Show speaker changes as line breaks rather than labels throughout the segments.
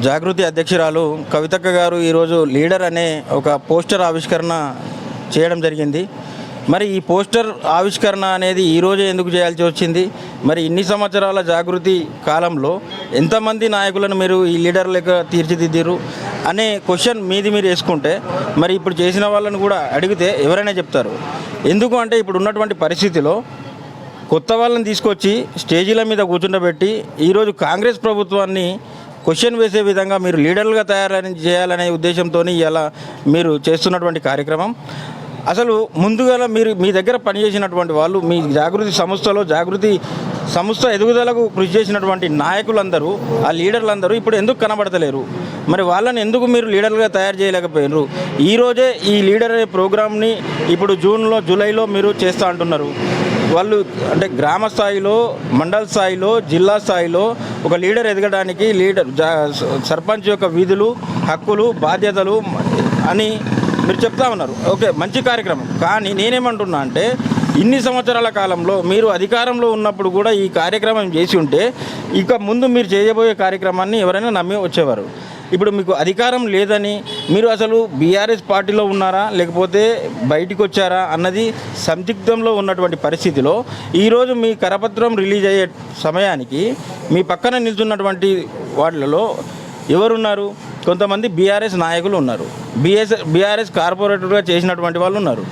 జాగృతి అధ్యక్షురాలు కవితక్క గారు ఈరోజు లీడర్ అనే ఒక పోస్టర్ ఆవిష్కరణ చేయడం జరిగింది. మరి ఈ పోస్టర్ ఆవిష్కరణ అనేది ఈరోజే ఎందుకు చేయాల్సి వచ్చింది? మరి ఇన్ని సంవత్సరాల జాగృతి కాలంలో ఎంతమంది నాయకులను మీరు ఈ లీడర్ లెక్క తీర్చిదిద్దారు అనే క్వశ్చన్ మీది మీరు వేసుకుంటే, మరి ఇప్పుడు చేసిన వాళ్ళని కూడా అడిగితే ఎవరైనా చెప్తారు. ఎందుకు అంటే ఇప్పుడు ఉన్నటువంటి పరిస్థితిలో కొత్త వాళ్ళని తీసుకొచ్చి స్టేజీల మీద కూర్చుండబెట్టి ఈరోజు కాంగ్రెస్ ప్రభుత్వాన్ని క్వశ్చన్ వేసే విధంగా మీరు లీడర్లుగా చేయాలనే ఉద్దేశంతో ఇలా మీరు చేస్తున్నటువంటి కార్యక్రమం. అసలు ముందుగా మీరు మీ దగ్గర పనిచేసినటువంటి వాళ్ళు, మీ జాగృతి సంస్థలో జాగృతి సంస్థ ఎదుగుదలకు కృషి చేసినటువంటి నాయకులందరూ, ఆ లీడర్లందరూ ఇప్పుడు ఎందుకు కనబడతలేరు? మరి వాళ్ళని ఎందుకు మీరు లీడర్లుగా తయారు చేయలేకపోయినారు? ఈరోజే ఈ లీడర్ అనే ప్రోగ్రామ్ని ఇప్పుడు జూలైలో మీరు చేస్తూ అంటున్నారు. వాళ్ళు అంటే గ్రామ స్థాయిలో, మండల స్థాయిలో, జిల్లా స్థాయిలో ఒక లీడర్ ఎదగడానికి సర్పంచ్ యొక్క విధులు, హక్కులు, బాధ్యతలు అని మీరు చెప్తా ఉన్నారు. ఓకే, మంచి కార్యక్రమం. కానీ నేనేమంటున్నా అంటే ఇన్ని సంవత్సరాల కాలంలో మీరు అధికారంలో ఉన్నప్పుడు కూడా ఈ కార్యక్రమం చేసి ఉంటే ఇక ముందు మీరు చేయబోయే కార్యక్రమాన్ని ఎవరైనా నమ్మి వచ్చేవారు. ఇప్పుడు మీకు అధికారం లేదని మీరు అసలు బీఆర్ఎస్ పార్టీలో ఉన్నారా లేకపోతే బయటికి వచ్చారా అన్నది సందిగ్ధంలో ఉన్నటువంటి పరిస్థితిలో ఈరోజు మీ కరపత్రం రిలీజ్ అయ్యే సమయానికి మీ పక్కన నిల్చున్నటువంటి వాళ్ళలో ఎవరున్నారు? కొంతమంది బీఆర్ఎస్ నాయకులు ఉన్నారు, బీఆర్ఎస్ కార్పొరేటర్గా చేసినటువంటి వాళ్ళు ఉన్నారు.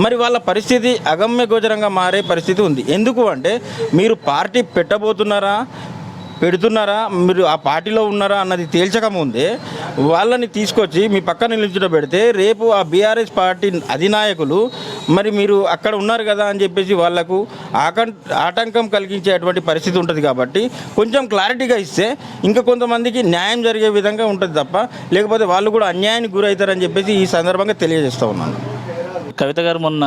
మరి వాళ్ళ పరిస్థితి అగమ్య గోచరంగా మారే పరిస్థితి ఉంది. ఎందుకు అంటే మీరు పార్టీ పెడుతున్నారా, మీరు ఆ పార్టీలో ఉన్నారా అన్నది తేల్చకముందే వాళ్ళని తీసుకొచ్చి మీ పక్కన నిల్చుండబెడితే రేపు ఆ బీఆర్ఎస్ పార్టీ అధినాయకులు మరి మీరు అక్కడ ఉన్నారు కదా అని చెప్పేసి వాళ్లకు ఆటంకం కలిగించేటువంటి పరిస్థితి ఉంటుంది. కాబట్టి కొంచెం క్లారిటీగా ఇస్తే ఇంకా కొంతమందికి న్యాయం జరిగే విధంగా ఉంటుంది తప్ప, లేకపోతే వాళ్ళు కూడా అన్యాయానికి గురవుతారని చెప్పేసి ఈ సందర్భంగా తెలియజేస్తూ ఉన్నాను.
కవిత గారు మొన్న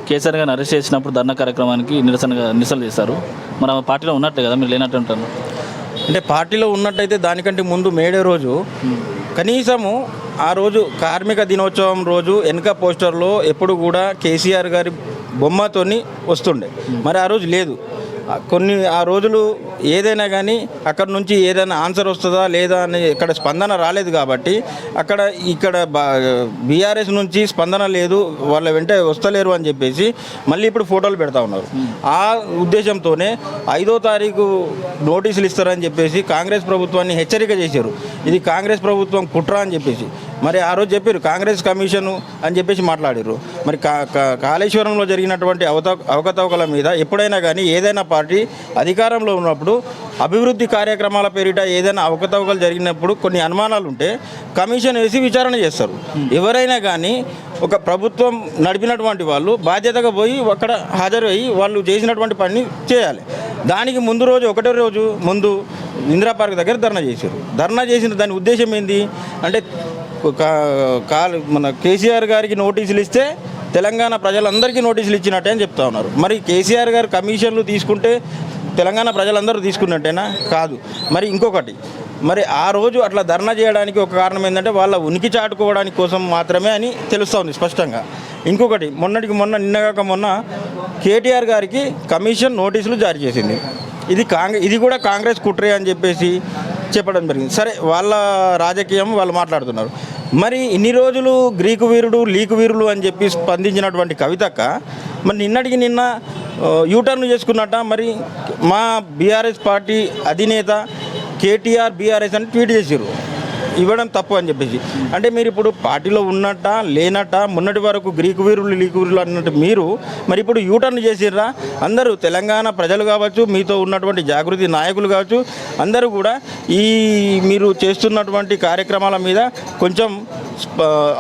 కేసీఆర్ గారిని అరెస్ట్ చేసినప్పుడు ధర్నా కార్యక్రమానికి నిరసన చేశారు. మరి ఆ పార్టీలో ఉన్నట్టే కదా, మీరు లేనట్టు ఉంటారు.
అంటే పార్టీలో ఉన్నట్టయితే దానికంటే ముందు మేడే రోజు కనీసము ఆ రోజు కార్మిక దినోత్సవం రోజు వెనక పోస్టర్లో ఎప్పుడు కూడా కేసీఆర్ గారి బొమ్మతోని వస్తుండే. మరి ఆ రోజు లేదు. ఆ రోజులు ఏదైనా కానీ అక్కడ నుంచి ఏదైనా ఆన్సర్ వస్తుందా లేదా అని ఇక్కడ స్పందన రాలేదు. కాబట్టి ఇక్కడ బీఆర్ఎస్ నుంచి స్పందన లేదు, వాళ్ళ వెంట వస్తలేరు అని చెప్పేసి మళ్ళీ ఇప్పుడు ఫోటోలు పెడతా ఉన్నారు. ఆ ఉద్దేశంతోనే 5వ తారీఖు నోటీసులు ఇస్తారని చెప్పేసి కాంగ్రెస్ ప్రభుత్వాన్ని హెచ్చరిక చేశారు. ఇది కాంగ్రెస్ ప్రభుత్వం కుట్ర అని చెప్పేసి మరి ఆ రోజు చెప్పారు కాంగ్రెస్ కమిషను అని చెప్పేసి మాట్లాడారు. మరి కాళేశ్వరంలో జరిగినటువంటి అవకతవకల మీద ఎప్పుడైనా కానీ ఏదైనా పార్టీ అధికారంలో ఉన్నప్పుడు అభివృద్ధి కార్యక్రమాల పేరిట ఏదైనా అవకతవకలు జరిగినప్పుడు కొన్ని అనుమానాలు ఉంటే కమిషన్ వేసి విచారణ చేస్తారు. ఎవరైనా కానీ ఒక ప్రభుత్వం నడిపినటువంటి వాళ్ళు బాధ్యతగా పోయి అక్కడ హాజరయ్యి వాళ్ళు చేసినటువంటి పని చేయాలి. దానికి ముందు రోజు ఒకటో రోజు ముందు ఇందిరా పార్క్ దగ్గర ధర్నా చేసిన దాని ఉద్దేశం ఏంది అంటే మన కేసీఆర్ గారికి నోటీసులు ఇస్తే తెలంగాణ ప్రజలందరికీ నోటీసులు ఇచ్చినట్టే అని చెప్తా ఉన్నారు. మరి కేసీఆర్ గారు కమిషన్లు తీసుకుంటే తెలంగాణ ప్రజలందరూ తీసుకున్నట్టేనా? కాదు. మరి ఇంకొకటి, మరి ఆ రోజు అట్లా ధర్నా చేయడానికి ఒక కారణం ఏంటంటే వాళ్ళ ఉనికి చాటుకోవడానికి కోసం మాత్రమే అని తెలుస్తూ ఉంది స్పష్టంగా. ఇంకొకటి, నిన్నగాక మొన్న కేటీఆర్ గారికి కమిషన్ నోటీసులు జారీ చేసింది. ఇది కూడా కాంగ్రెస్ కుట్రే అని చెప్పేసి చెప్పడం జరిగింది. సరే, వాళ్ళ రాజకీయం వాళ్ళు మాట్లాడుతున్నారు. మరి ఇన్ని రోజులు గ్రీకు వీరుడు లీకు వీరులు అని చెప్పి స్పందించినటువంటి కవితక్క మరి నిన్న యూటర్న్ చేసుకున్నట్ట. మరి మా బీఆర్ఎస్ పార్టీ అధినేత కేటీఆర్ బీఆర్ఎస్ అని ట్వీట్ చేశారు, ఇవ్వడం తప్పు అని చెప్పేసి. అంటే మీరు ఇప్పుడు పార్టీలో ఉన్నట్ట లేనట్ట, మొన్నటి వరకు గ్రీకు వీరులు లీకు వీరులు అన్నట్టు మీరు మరి ఇప్పుడు యూటర్న్ చేసిర్రా? అందరూ తెలంగాణ ప్రజలు కావచ్చు, మీతో ఉన్నటువంటి జాగృతి నాయకులు కావచ్చు, అందరూ కూడా ఈ మీరు చేస్తున్నటువంటి కార్యక్రమాల మీద కొంచెం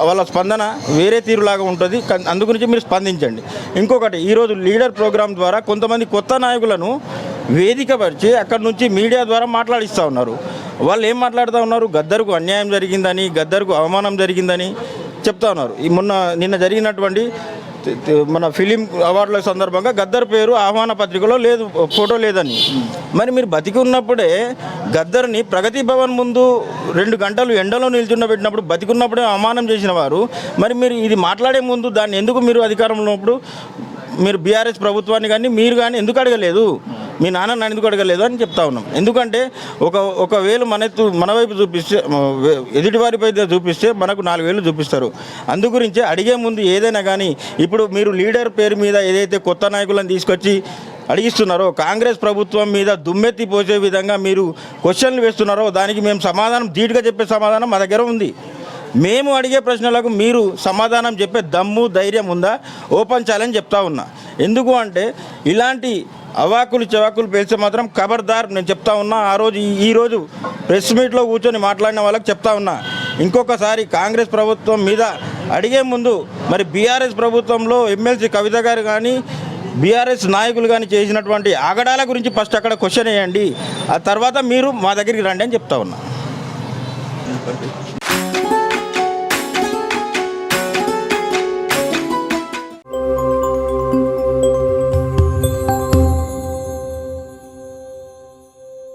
వాళ్ళ స్పందన వేరే తీరులాగా ఉంటుంది. అందుగురించి మీరు స్పందించండి. ఇంకొకటి, ఈరోజు లీడర్ ప్రోగ్రాం ద్వారా కొంతమంది కొత్త నాయకులను వేదికపరిచి అక్కడి నుంచి మీడియా ద్వారా మాట్లాడిస్తూ ఉన్నారు. వాళ్ళు ఏం మాట్లాడుతూ ఉన్నారు? గద్దర్కు అన్యాయం జరిగిందని, గద్దర్కు అవమానం జరిగిందని చెప్తా ఉన్నారు. నిన్న జరిగినటువంటి మన ఫిలిం అవార్డుల సందర్భంగా గద్దర్ పేరు ఆహ్వాన పత్రికలో లేదు, ఫోటో లేదని. మరి మీరు బతికి ఉన్నప్పుడే గద్దర్ని ప్రగతి భవన్ ముందు 2 గంటలు ఎండలో నిల్చుండబెట్టినప్పుడు బతికున్నప్పుడే అవమానం చేసిన వారు మరి మీరు ఇది మాట్లాడే ముందు దాన్ని ఎందుకు మీరు అధికారంలో ఉన్నప్పుడు మీరు బీఆర్ఎస్ ప్రభుత్వాన్ని కానీ మీరు కానీ ఎందుకు అడగలేదు? మీ నాన్న నన్ను ఎందుకు అడగలేదు అని చెప్తా ఉన్నాం. ఎందుకంటే ఒకవేళ మన వైపు చూపిస్తే ఎదుటివారి పైన చూపిస్తే మనకు 4 వేలు చూపిస్తారు. అందు గురించి అడిగే ముందు ఏదైనా కానీ ఇప్పుడు మీరు లీడర్ పేరు మీద ఏదైతే కొత్త నాయకులను తీసుకొచ్చి అడిగిస్తున్నారో, కాంగ్రెస్ ప్రభుత్వం మీద దుమ్మెత్తి పోసే విధంగా మీరు క్వశ్చన్లు వేస్తున్నారో దానికి మేము సమాధానం ధీటుగా చెప్పే సమాధానం మా దగ్గర ఉంది. మేము అడిగే ప్రశ్నలకు మీరు సమాధానం చెప్పే దమ్ము ధైర్యం ఉందా? ఓపెన్ ఛాలెంజ్ చెప్తా ఉన్నా. ఎందుకు అంటే ఇలాంటి అవాకులు చవాకులు పేల్చే మాత్రం ఖబర్దార్ నేను చెప్తా ఉన్నా. ఈరోజు ప్రెస్ మీట్లో కూర్చొని మాట్లాడిన వాళ్ళకి చెప్తా ఉన్నా, ఇంకొకసారి కాంగ్రెస్ ప్రభుత్వం మీద అడిగే ముందు మరి బీఆర్ఎస్ ప్రభుత్వంలో ఎమ్మెల్సీ కవిత గారు కానీ బీఆర్ఎస్ నాయకులు కానీ చేసినటువంటి ఆగడాల గురించి ఫస్ట్ అక్కడ క్వశ్చన్ వేయండి. ఆ తర్వాత మీరు మా దగ్గరికి రండి అని చెప్తా ఉన్నా.